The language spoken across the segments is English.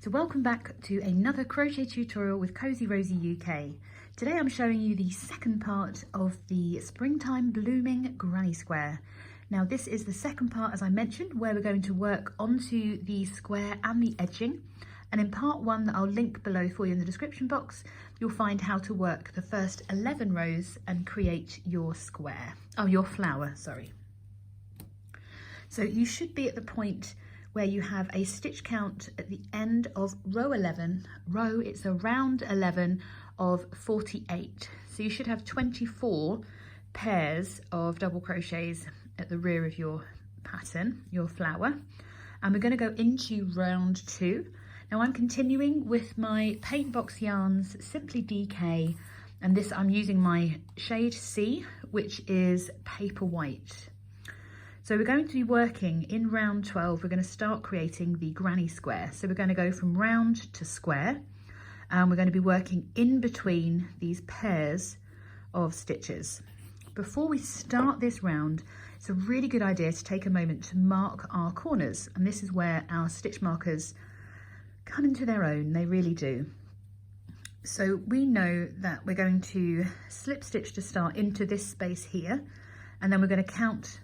So welcome back to another crochet tutorial with Cozy Rosie UK. Today I'm showing you the second part of the Springtime Blooming Granny Square. Now this is the second part, as I mentioned, where we're going to work onto the square and the edging. And in part one that I'll link below for you in the description box, you'll find how to work the first 11 rows and create your square. Oh, your flower, sorry. So you should be at the point where you have a stitch count at the end of row 11. It's a round 11 of 48. So you should have 24 pairs of double crochets at the rear of your pattern, your flower. And we're going to go into round 2. Now I'm continuing with my Paintbox yarns, Simply DK, and this I'm using my shade C, which is paper white. So we're going to be working in round 12, we're going to start creating the granny square. So we're going to go from round to square, and we're going to be working in between these pairs of stitches. Before we start this round, it's a really good idea to take a moment to mark our corners, and this is where our stitch markers come into their own, they really do. So we know that we're going to slip stitch to start into this space here, and then we're going to count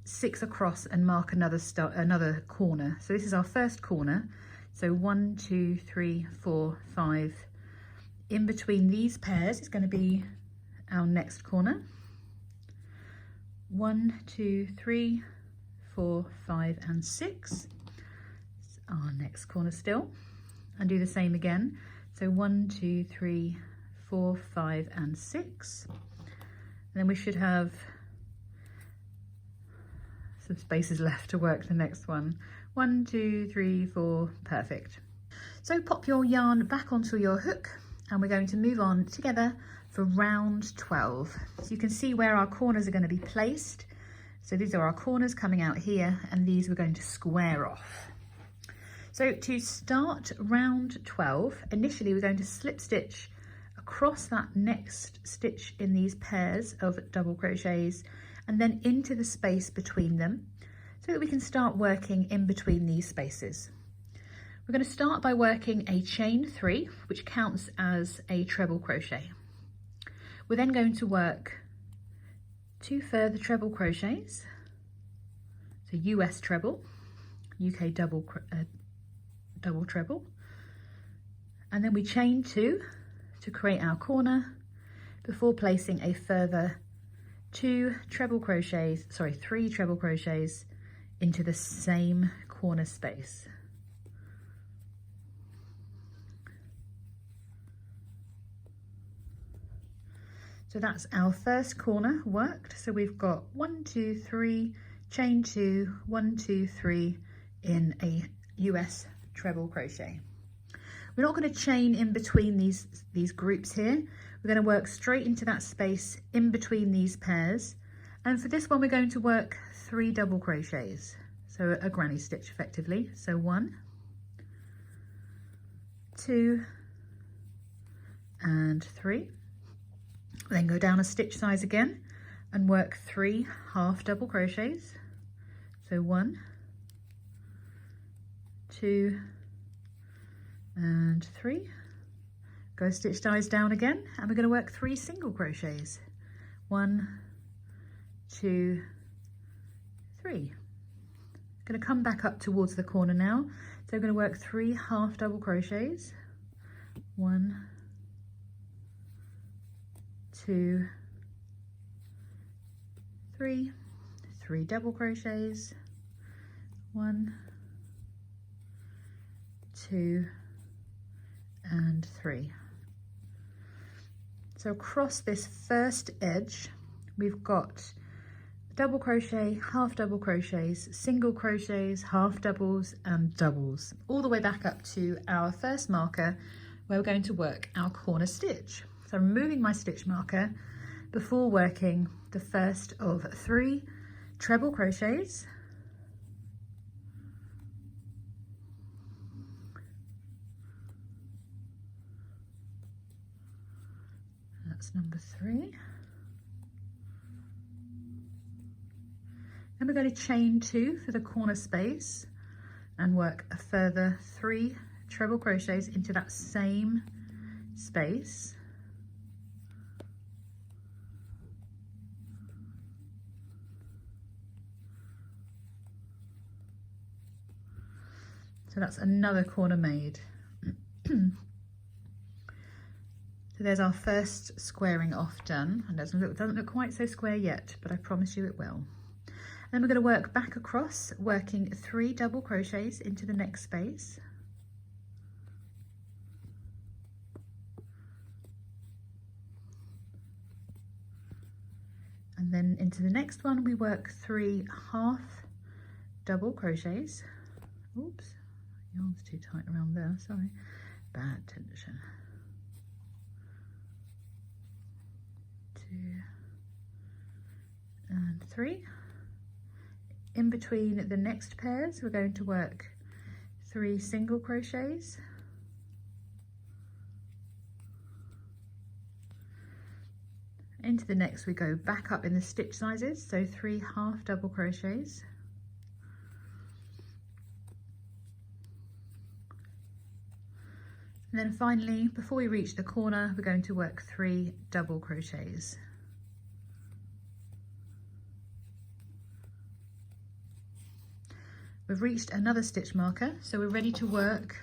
6 across and mark another corner. So this is our first corner. So 1, 2, 3, 4, 5. In between these pairs is going to be our next corner. 1, 2, 3, 4, 5, and 6. Our next corner still, and do the same again. So 1, 2, 3, 4, 5, and 6. And then we should have some spaces left to work the next one. 1, 2, 3, 4, perfect. So pop your yarn back onto your hook, and we're going to move on together for round 12. So you can see where our corners are going to be placed. So these are our corners coming out here, and these we're going to square off. So to start round 12, initially we're going to slip stitch across that next stitch in these pairs of double crochets and then into the space between them so that we can start working in between these spaces. We're going to start by working a chain 3, which counts as a treble crochet. We're then going to work 2 further treble crochets, so US treble, UK double treble, and then we chain 2 to create our corner before placing a further 3 treble crochets into the same corner space. So that's our first corner worked. So we've got 1, 2, 3, chain 2, 1, 2, 3 in a US treble crochet. We're not going to chain in between these groups here. We're going to work straight into that space in between these pairs, and for this one we're going to work 3 double crochets, so a granny stitch effectively. So 1, 2, and 3. Then go down a stitch size again and work 3 half double crochets. So 1, 2, and 3. Go stitch size down again, and we're going to work 3 single crochets. 1, 2, 3. Going to come back up towards the corner now. So we're going to work 3 half double crochets. 1, 2, 3. 3 double crochets. 1, 2, and 3. So across this first edge we've got double crochet, half double crochets, single crochets, half doubles and doubles, all the way back up to our first marker where we're going to work our corner stitch. So I'm removing my stitch marker before working the first of 3 treble crochets, that's number 3. Then we're going to chain 2 for the corner space and work a further 3 treble crochets into that same space. So that's another corner made. So there's our first squaring off done, and doesn't look quite so square yet, but I promise you it will. Then we're going to work back across, working 3 double crochets into the next space. And then into the next one we work 3 half double crochets. Oops, yarn's too tight around there, sorry. Bad tension. 2 and 3. In between the next pairs we're going to work 3 single crochets. Into the next we go back up in the stitch sizes, so 3 half double crochets. And then finally, before we reach the corner, we're going to work 3 double crochets. We've reached another stitch marker, so we're ready to work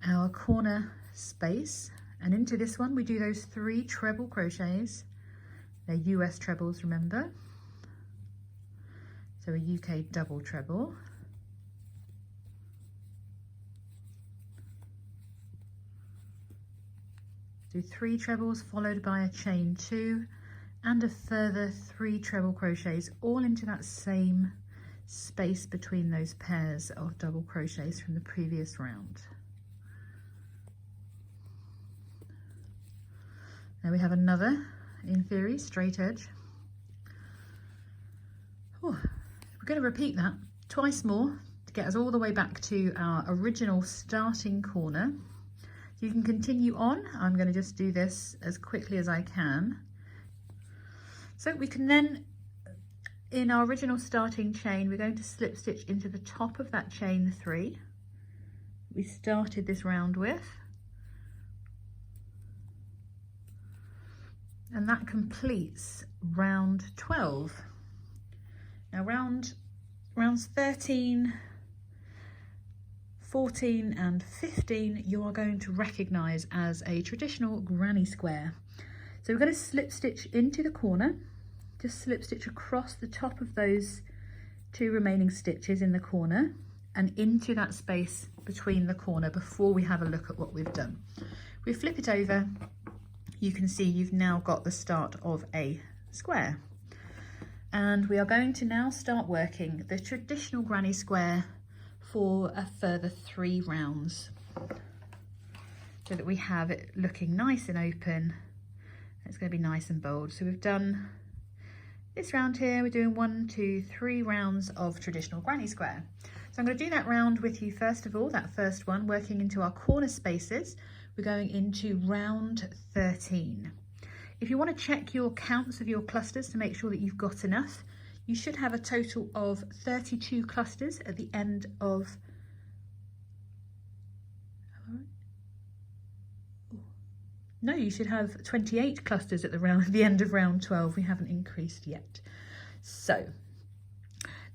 our corner space. And into this one, we do those 3 treble crochets. They're US trebles, remember. So a UK double treble. Do 3 trebles followed by a chain 2 and a further 3 treble crochets, all into that same space between those pairs of double crochets from the previous round. Now we have another, in theory, straight edge. We're going to repeat that twice more to get us all the way back to our original starting corner. You can continue on. I'm going to just do this as quickly as I can. So we can then, in our original starting chain, we're going to slip stitch into the top of that chain 3 we started this round with. And that completes round 12. Now rounds 13, 14 and 15 you are going to recognise as a traditional granny square. So we're going to slip stitch into the corner, just slip stitch across the top of those 2 remaining stitches in the corner and into that space between the corner before we have a look at what we've done. We flip it over, you can see you've now got the start of a square. And we are going to now start working the traditional granny square for a further 3 rounds so that we have it looking nice and open. It's going to be nice and bold. So we've done this round here, we're doing 1, 2, 3 rounds of traditional granny square. So I'm going to do that round with you first of all, that first one, working into our corner spaces. We're going into round 13. If you want to check your counts of your clusters to make sure that you've got enough, you should have a total of 32 clusters at the end of you should have 28 clusters at the end of round 12. We haven't increased yet. So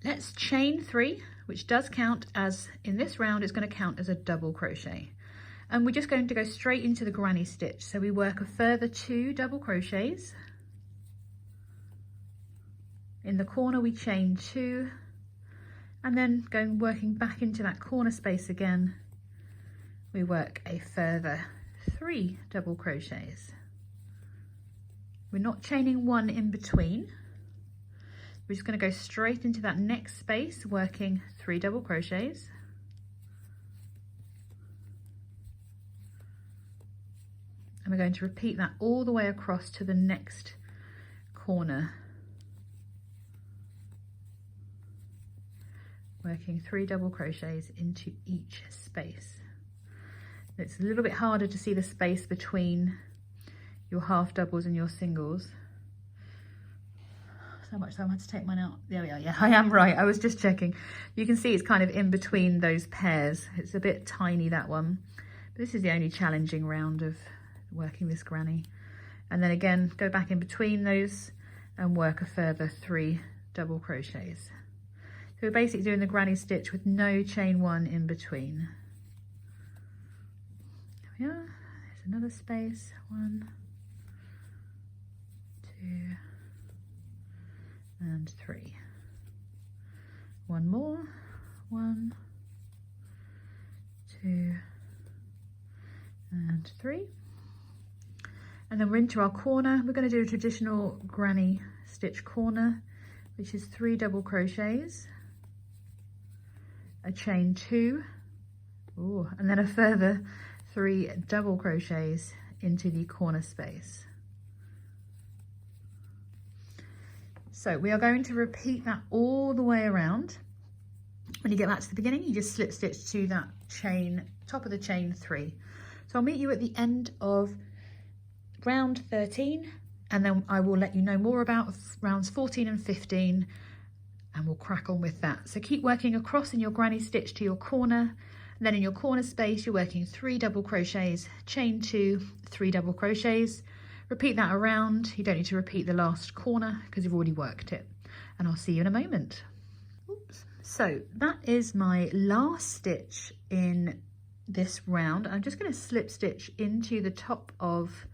let's chain 3, which does count as, in this round, it's going to count as a double crochet. And we're just going to go straight into the granny stitch. So we work a further 2 double crochets. In the corner we chain 2, and then working back into that corner space again, we work a further 3 double crochets. We're not chaining 1 in between. We're just going to go straight into that next space, working 3 double crochets. And we're going to repeat that all the way across to the next corner, working 3 double crochets into each space. It's a little bit harder to see the space between your half doubles and your singles. so much so I had to take mine out. There we are. Yeah, I am right. I was just checking. You can see it's kind of in between those pairs. It's a bit tiny, that one. But this is the only challenging round of working this granny. And then again, go back in between those and work a further 3 double crochets. So we're basically doing the granny stitch with no chain 1 in between. There we are. There's another space. 1, 2, and 3. One more. 1, 2, and 3. And then we're into our corner. We're going to do a traditional granny stitch corner, which is 3 double crochets, a chain 2, ooh, and then a further 3 double crochets into the corner space. So we are going to repeat that all the way around. When you get back to the beginning, you just slip stitch to that chain, top of the chain 3. So I'll meet you at the end of round 13, and then I will let you know more about rounds 14 and 15, and we'll crack on with that. So keep working across in your granny stitch to your corner, and then in your corner space you're working 3 double crochets, chain 2, 3 double crochets. Repeat that around. You don't need to repeat the last corner because you've already worked it, and I'll see you in a moment. Oops. So that is my last stitch in this round. I'm just going to slip stitch into the top of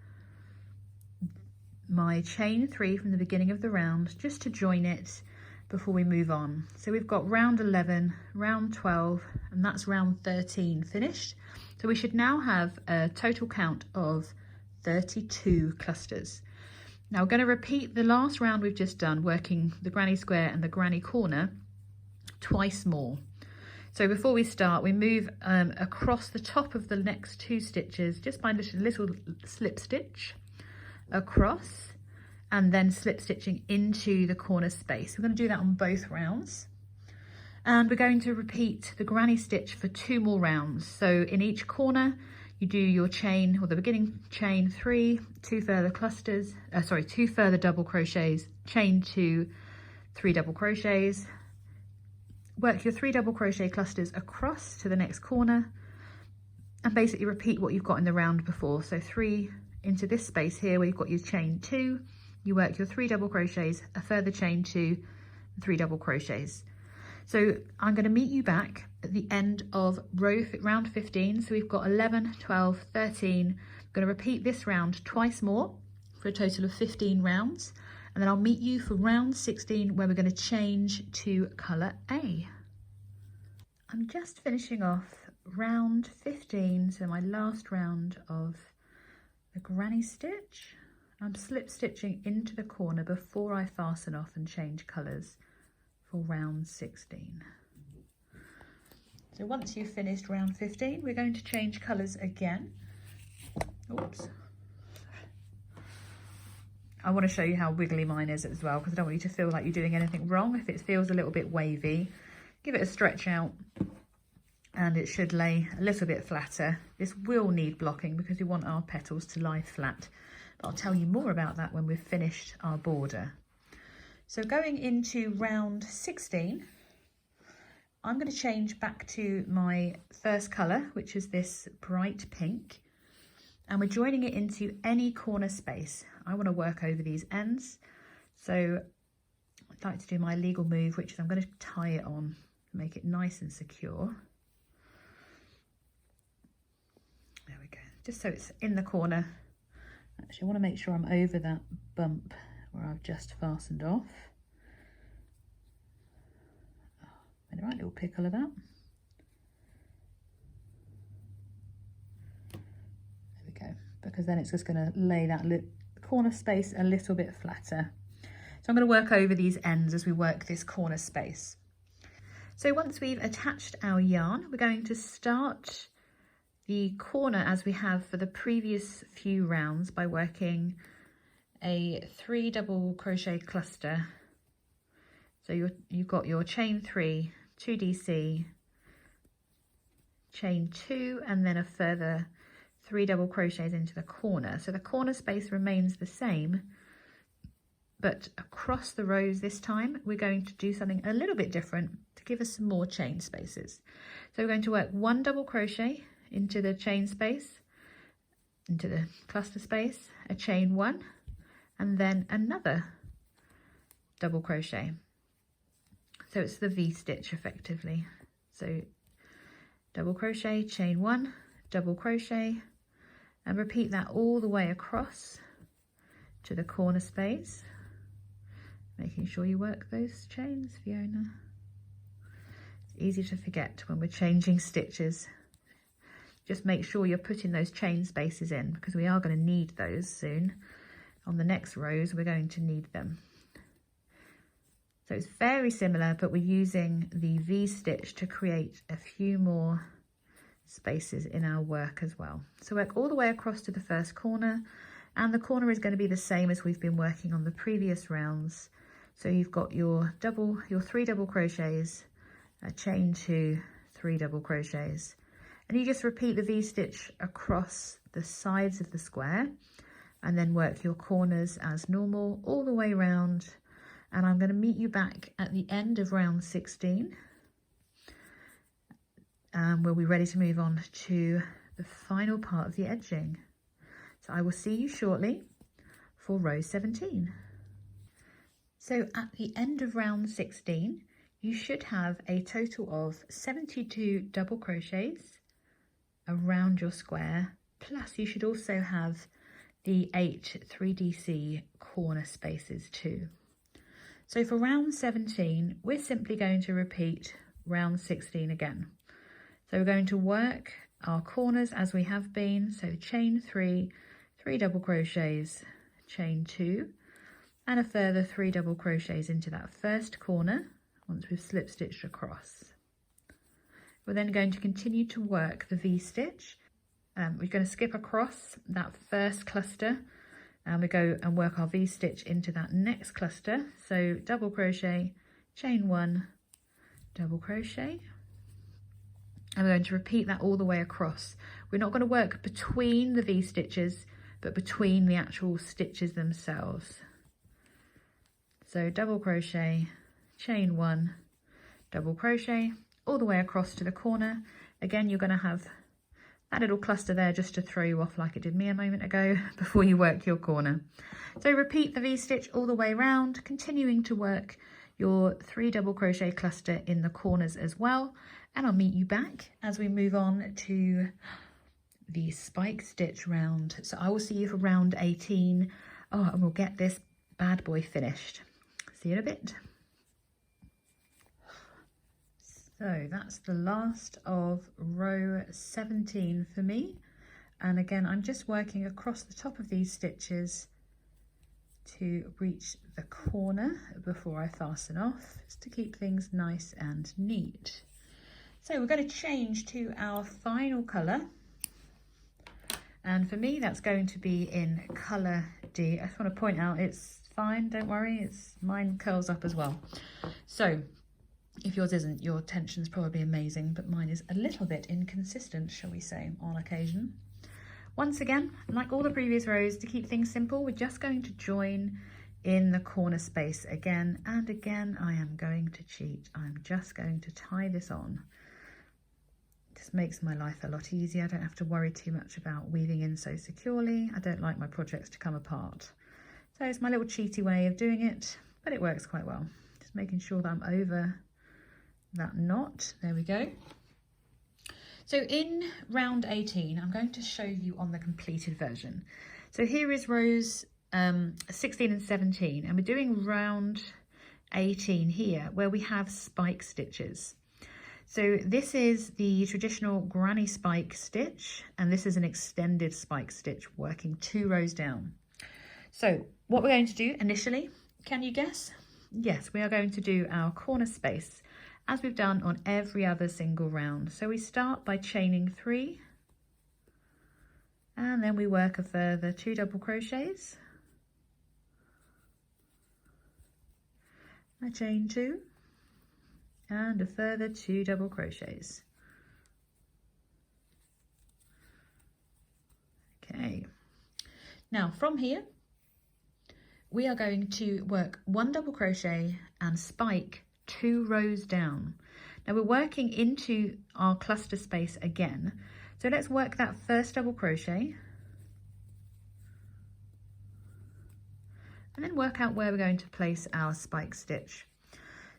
my chain 3 from the beginning of the round, just to join it before we move on. So we've got round 11, round 12, and that's round 13 finished. So we should now have a total count of 32 clusters. Now we're going to repeat the last round we've just done, working the granny square and the granny corner twice more. So before we start, we move across the top of the next 2 stitches just by a little slip stitch across, and then slip stitching into the corner space. We're going to do that on both rounds, and we're going to repeat the granny stitch for 2 more rounds. So in each corner you do your chain, or the beginning chain 3, 2 further clusters, 2 further double crochets, chain 2, 3 double crochets, work your 3 double crochet clusters across to the next corner, and basically repeat what you've got in the round before. So 3 into this space here where you've got your chain 2, you work your 3 double crochets, a further chain 2, 3 double crochets. So I'm going to meet you back at the end of round 15. So we've got 11, 12, 13. I'm going to repeat this round twice more for a total of 15 rounds. And then I'll meet you for round 16, where we're going to change to colour A. I'm just finishing off round 15, so my last round of the granny stitch. I'm slip stitching into the corner before I fasten off and change colours for round 16. So once you've finished round 15, we're going to change colours again. Oops. I want to show you how wiggly mine is as well, because I don't want you to feel like you're doing anything wrong. If it feels a little bit wavy, give it a stretch out and it should lay a little bit flatter. This will need blocking because we want our petals to lie flat, but I'll tell you more about that when we've finished our border. So going into round 16, I'm going to change back to my first colour, which is this bright pink, and we're joining it into any corner space. I want to work over these ends, so I'd like to do my legal move, which is I'm going to tie it on, make it nice and secure. There we go, just so it's in the corner. Actually, I want to make sure I'm over that bump where I've just fastened off. Oh, made a right little pickle of that. There we go, because then it's just going to lay that corner space a little bit flatter. So I'm going to work over these ends as we work this corner space. So once we've attached our yarn, we're going to start the corner as we have for the previous few rounds by working a 3 double crochet cluster. So you've got your chain 3, 2 DC, chain 2, and then a further 3 double crochets into the corner. So the corner space remains the same, but across the rows this time, we're going to do something a little bit different to give us some more chain spaces. So we're going to work 1 double crochet into the chain space, into the cluster space, a chain 1, and then another double crochet. So it's the V stitch effectively. So double crochet, chain 1, double crochet, and repeat that all the way across to the corner space, making sure you work those chains, Fiona. It's easy to forget when we're changing stitches. Just make sure you're putting those chain spaces in, because we are going to need those soon. On the next rows, we're going to need them. So it's very similar, but we're using the V stitch to create a few more spaces in our work as well. So work all the way across to the first corner, and the corner is going to be the same as we've been working on the previous rounds. So you've got your 3 double crochets, a chain 2, 3 double crochets, and you just repeat the V stitch across the sides of the square, and then work your corners as normal all the way around. And I'm going to meet you back at the end of round 16. We'll be ready to move on to the final part of the edging. So I will see you shortly for row 17. So at the end of round 16, you should have a total of 72 double crochets around your square, plus you should also have the 8 3DC corner spaces too. So for round 17, we're simply going to repeat round 16 again. So we're going to work our corners as we have been. So chain 3, 3 double crochets, chain 2, and a further 3 double crochets into that first corner once we've slip stitched across. We're then going to continue to work the V stitch. We're going to skip across that first cluster, and we go and work our V stitch into that next cluster. So double crochet, chain 1, double crochet, and we're going to repeat that all the way across. We're not going to work between the V stitches, but between the actual stitches themselves. So double crochet, chain 1, double crochet, all the way across to the corner. Again, you're going to have that little cluster there just to throw you off like it did me a moment ago before you work your corner. So repeat the V stitch all the way around, continuing to work your 3 double crochet cluster in the corners as well. And I'll meet you back as we move on to the spike stitch round. So I will see you for round 18. Oh, and we'll get this bad boy finished. See you in a bit. So that's the last of row 17 for me. And again, I'm just working across the top of these stitches to reach the corner before I fasten off, just to keep things nice and neat. So we're going to change to our final colour. And for me, that's going to be in colour D. I just want to point out it's fine, don't worry, mine curls up as well. So if yours isn't, your tension's probably amazing, but mine is a little bit inconsistent, shall we say, on occasion. Once again, like all the previous rows, to keep things simple, we're just going to join in the corner space again and again. I am going to cheat. I'm just going to tie this on. This makes my life a lot easier. I don't have to worry too much about weaving in so securely. I don't like my projects to come apart. So it's my little cheaty way of doing it, but it works quite well. Just making sure that I'm over that knot. There we go. So in round 18, I'm going to show you on the completed version. So here is rows 16 and 17, and we're doing round 18 here where we have spike stitches. So this is the traditional granny spike stitch, and this is an extended spike stitch working 2 rows down. So what we're going to do initially, can you guess? Yes, we are going to do our corner space as we've done on every other single round. So we start by chaining 3, and then we work a further 2 double crochets, a chain 2, and a further 2 double crochets. Okay, now from here we are going to work 1 double crochet and spike 2 rows down. Now we're working into our cluster space again, so let's work that first double crochet and then work out where we're going to place our spike stitch.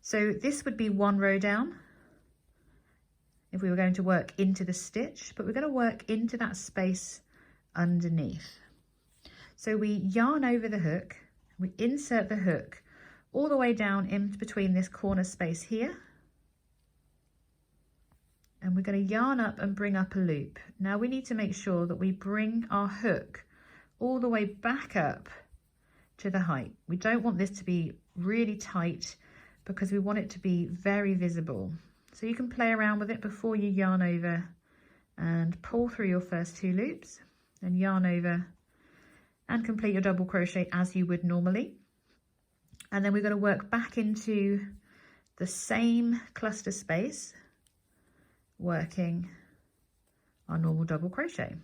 So this would be 1 row down if we were going to work into the stitch, but we're going to work into that space underneath. So we yarn over the hook, we insert the hook all the way down in between this corner space here, and we're going to yarn up and bring up a loop. Now we need to make sure that we bring our hook all the way back up to the height. We don't want this to be really tight because we want it to be very visible. So you can play around with it before you yarn over and pull through your first 2 loops, then yarn over and complete your double crochet as you would normally. And then we're going to work back into the same cluster space, working our normal double crochet.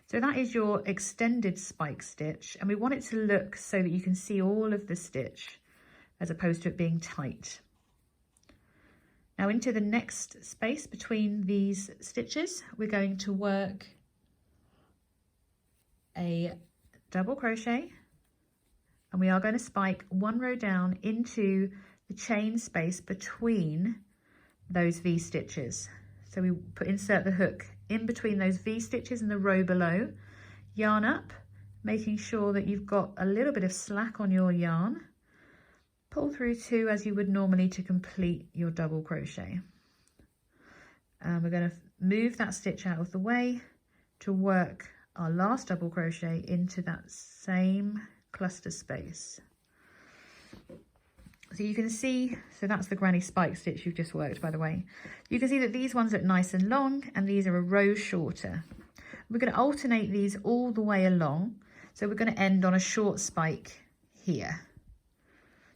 So that is your extended spike stitch, and we want it to look so that you can see all of the stitch as opposed to it being tight. Now into the next space between these stitches, we're going to work a double crochet, and we are going to spike 1 row down into the chain space between those V stitches. So we insert the hook in between those V stitches and the row below, yarn up, making sure that you've got a little bit of slack on your yarn, pull through 2 as you would normally to complete your double crochet. And we're going to move that stitch out of the way to work our last double crochet into that same cluster space. So you can see, so that's the granny spike stitch you've just worked, by the way. You can see that these ones look nice and long and these are a row shorter. We're going to alternate these all the way along. So we're going to end on a short spike here.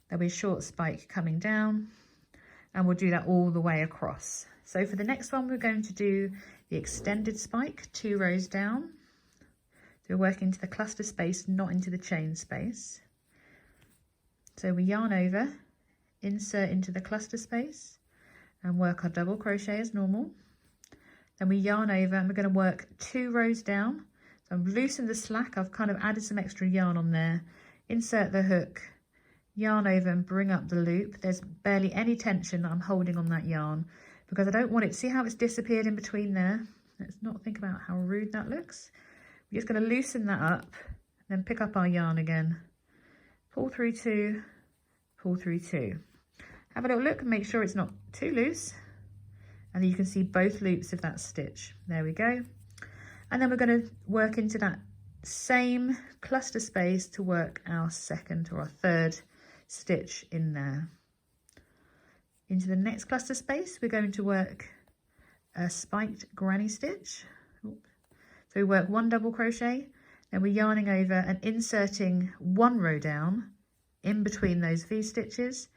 There'll be a short spike coming down, and we'll do that all the way across. So for the next one, we're going to do the extended spike, 2 rows down. So we're working into the cluster space, not into the chain space. So we yarn over, insert into the cluster space and work our double crochet as normal. Then we yarn over and we're going to work 2 rows down. So I've loosened the slack, I've kind of added some extra yarn on there, insert the hook, yarn over and bring up the loop. There's barely any tension that I'm holding on that yarn because I don't want it, see how it's disappeared in between there? Let's not think about how rude that looks. We're just going to loosen that up, then pick up our yarn again, pull through 2, pull through 2. Have a little look and make sure it's not too loose, and then you can see both loops of that stitch. There we go. And then we're going to work into that same cluster space to work our second or our third stitch in there. Into the next cluster space, we're going to work a spiked granny stitch. So we work 1 double crochet, then we're yarning over and inserting 1 row down in between those V stitches,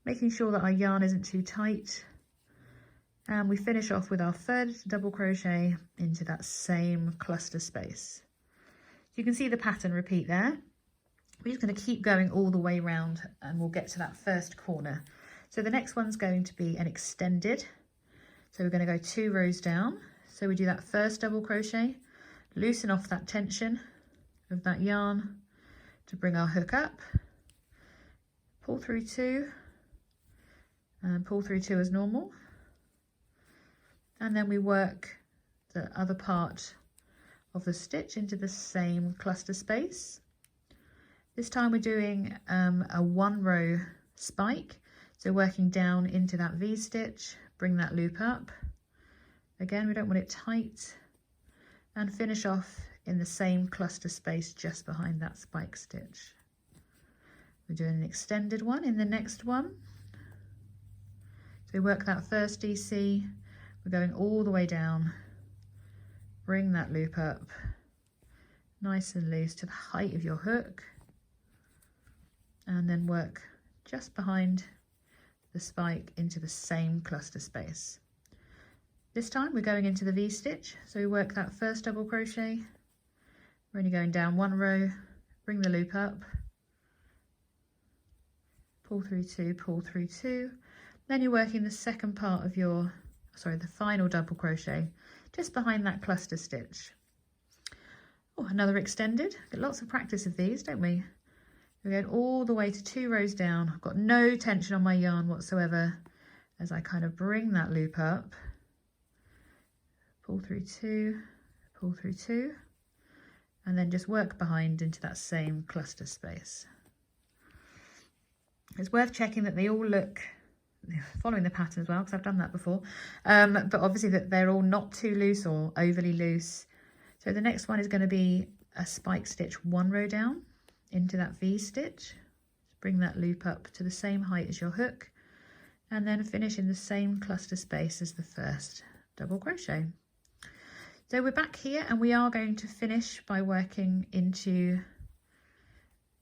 making sure that our yarn isn't too tight. And we finish off with our third double crochet into that same cluster space. So you can see the pattern repeat there. We're just going to keep going all the way around and we'll get to that first corner. So the next one's going to be an extended. So we're going to go 2 rows down. So we do that first double crochet, loosen off that tension of that yarn to bring our hook up, pull through 2 and pull through 2 as normal, and then we work the other part of the stitch into the same cluster space. This time we're doing a 1 row spike, so working down into that V stitch, bring that loop up. Again, we don't want it tight, and finish off in the same cluster space just behind that spike stitch. We're doing an extended one in the next one. So we work that first DC, we're going all the way down, bring that loop up, nice and loose to the height of your hook, and then work just behind the spike into the same cluster space. This time we're going into the V stitch, so we work that first double crochet, we're only going down 1 row, bring the loop up, pull through two, pull through two. Then you're working the second part of your, sorry, the final double crochet just behind that cluster stitch. Oh, another extended. Get lots of practice of these, don't we? We're going all the way to 2 rows down. I've got no tension on my yarn whatsoever as I kind of bring that loop up. Pull through two, pull through two, and then just work behind into that same cluster space. It's worth checking that they all look, following the pattern as well, because I've done that before, but obviously that they're all not too loose or overly loose. So the next one is going to be a spike stitch 1 row down into that V stitch. Bring that loop up to the same height as your hook, and then finish in the same cluster space as the first double crochet. So we're back here, and we are going to finish by working into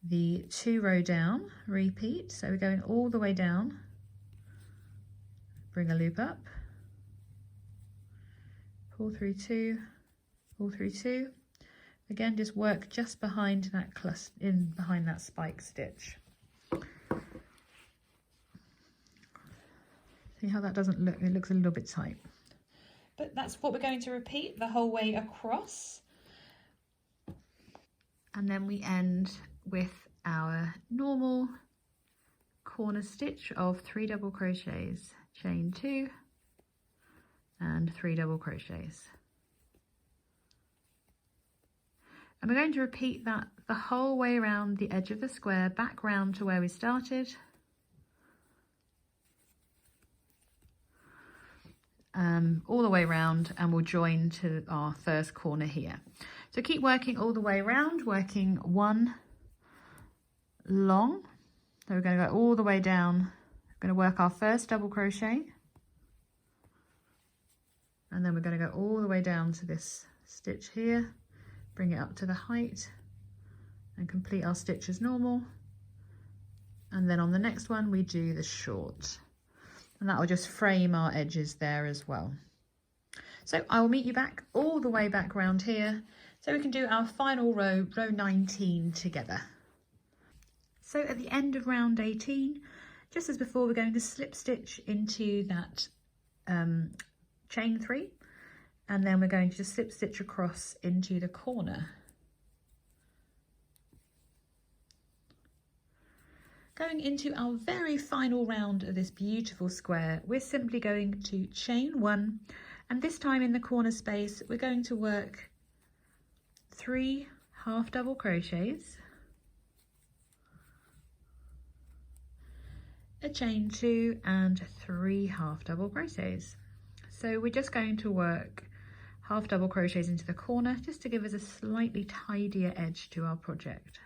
the 2 row down repeat. So we're going all the way down, bring a loop up, pull through two, pull through two. Again, just work just behind that cluster, in behind that spike stitch. See how that doesn't look, it looks a little bit tight. But that's what we're going to repeat the whole way across. And then we end with our normal corner stitch of 3 double crochets, chain 2 and 3 double crochets. And we're going to repeat that the whole way around the edge of the square, back round to where we started. All the way around, and we'll join to our first corner here. So keep working all the way around, working 1 long. So we're going to go all the way down. We're going to work our first double crochet, and then we're going to go all the way down to this stitch here, bring it up to the height and complete our stitch as normal. And then on the next one we do the short, and that will just frame our edges there as well. So I will meet you back all the way back round here so we can do our final row, row 19 together. So at the end of round 18, just as before, we're going to slip stitch into that chain 3, and then we're going to just slip stitch across into the corner. Going into our very final round of this beautiful square, we're simply going to chain 1, and this time in the corner space we're going to work 3 half double crochets, a chain 2 and 3 half double crochets. So we're just going to work half double crochets into the corner just to give us a slightly tidier edge to our project.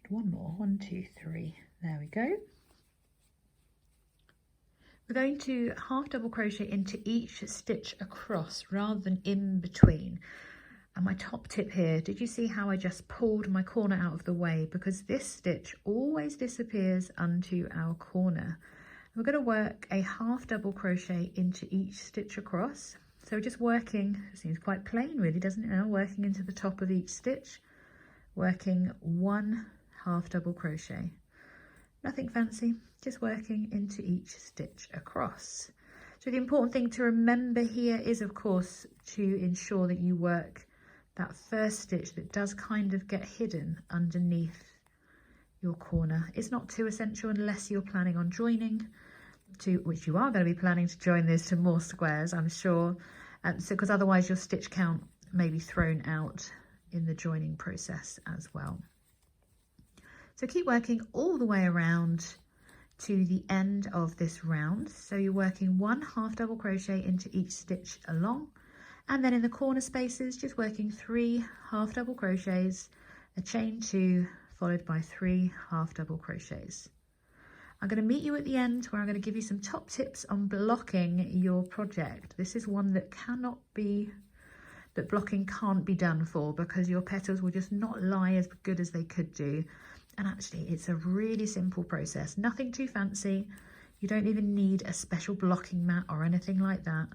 One more, 1, 2, 3, there we go. We're going to half double crochet into each stitch across rather than in between. And my top tip here, did you see how I just pulled my corner out of the way? Because this stitch always disappears onto our corner. We're going to work a half double crochet into each stitch across. So just working, it seems quite plain really, doesn't it now? Working into the top of each stitch, working 1 half double crochet. Nothing fancy, just working into each stitch across. So the important thing to remember here is, of course, to ensure that you work that first stitch that does kind of get hidden underneath your corner. It's not too essential unless you're planning on joining to, which you are going to be planning to join this to more squares, I'm sure. So because otherwise your stitch count may be thrown out in the joining process as well. So keep working all the way around to the end of this round. So you're working 1 half double crochet into each stitch along, and then in the corner spaces just working 3 half double crochets, a chain 2 followed by 3 half double crochets. I'm going to meet you at the end where I'm going to give you some top tips on blocking your project. This is one that blocking can't be done for, because your petals will just not lie as good as they could do. And actually it's a really simple process, nothing too fancy. You don't even need a special blocking mat or anything like that.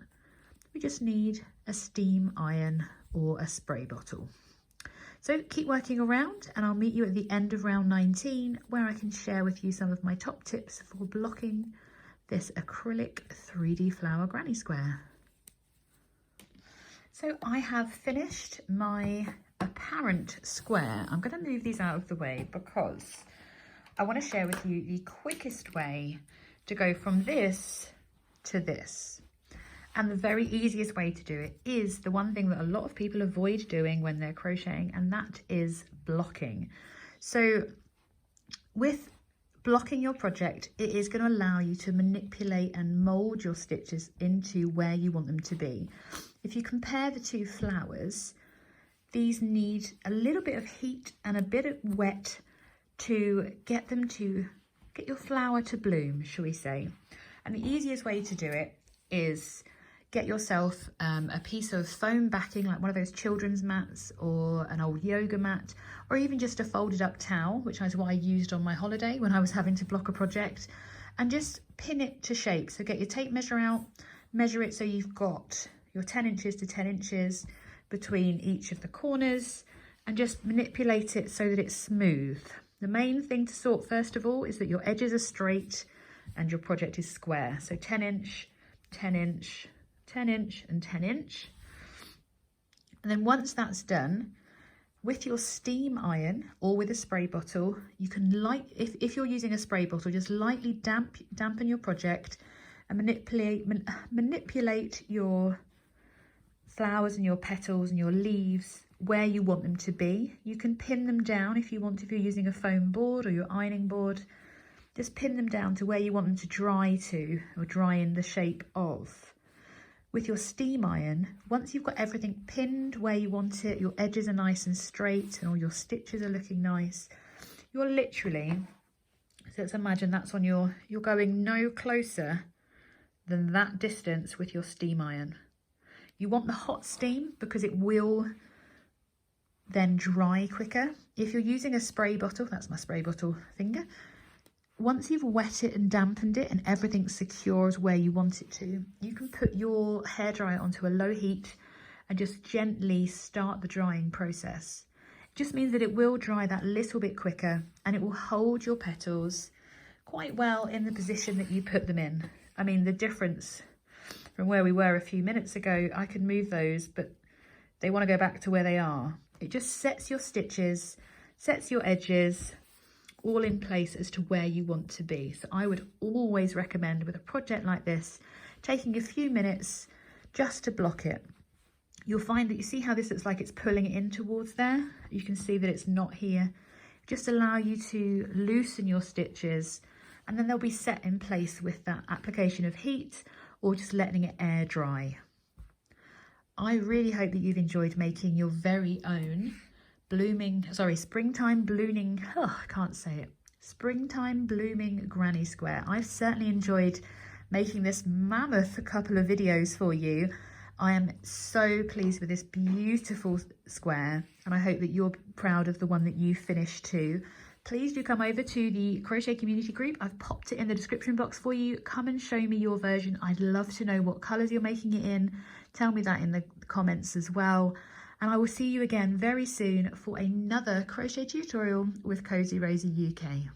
We just need a steam iron or a spray bottle. So keep working around and I'll meet you at the end of round 19 where I can share with you some of my top tips for blocking this acrylic 3D flower granny square. So I have finished my apparent square. I'm going to move these out of the way because I want to share with you the quickest way to go from this to this. And the very easiest way to do it is the one thing that a lot of people avoid doing when they're crocheting, and that is blocking. So with blocking your project, it is going to allow you to manipulate and mold your stitches into where you want them to be. If you compare the two flowers, these need a little bit of heat and a bit of wet to get your flower to bloom, shall we say. And the easiest way to do it is get yourself a piece of foam backing, like one of those children's mats or an old yoga mat, or even just a folded up towel, which is what I used on my holiday when I was having to block a project, and just pin it to shape. So get your tape measure out, measure it so you've got your 10 inches to 10 inches between each of the corners, and just manipulate it so that it's smooth. The main thing to sort first of all is that your edges are straight and your project is square. So 10 inch, 10 inch, 10 inch and 10 inch. And then once that's done, with your steam iron or with a spray bottle, you can if you're using a spray bottle, just lightly dampen your project and manipulate your flowers and your petals and your leaves where you want them to be. You can pin them down if you want, if you're using a foam board or your ironing board. Just pin them down to where you want them to dry to, or dry in the shape of. With your steam iron, once you've got everything pinned where you want it, your edges are nice and straight and all your stitches are looking nice, you're literally, so let's imagine that's on you're going no closer than that distance with your steam iron. You want the hot steam because it will then dry quicker. If you're using a spray bottle, that's my spray bottle finger, once you've wet it and dampened it and everything's secure as where you want it to, you can put your hairdryer onto a low heat and just gently start the drying process. It just means that it will dry that little bit quicker and it will hold your petals quite well in the position that you put them in. I mean, the difference from where we were a few minutes ago, I could move those, but they want to go back to where they are. It just sets your stitches, sets your edges, all in place as to where you want to be. So I would always recommend with a project like this, taking a few minutes just to block it. You'll find that you see how this looks like it's pulling it in towards there. You can see that it's not here. Just allow you to loosen your stitches and then they'll be set in place with that application of heat or just letting it air dry. I really hope that you've enjoyed making your very own springtime blooming, springtime blooming granny square. I've certainly enjoyed making this mammoth couple of videos for you. I am so pleased with this beautiful square and I hope that you're proud of the one that you finished too. Please do come over to the crochet community group. I've popped it in the description box for you. Come and show me your version. I'd love to know what colours you're making it in. Tell me that in the comments as well. And I will see you again very soon for another crochet tutorial with Cozy Rosie UK.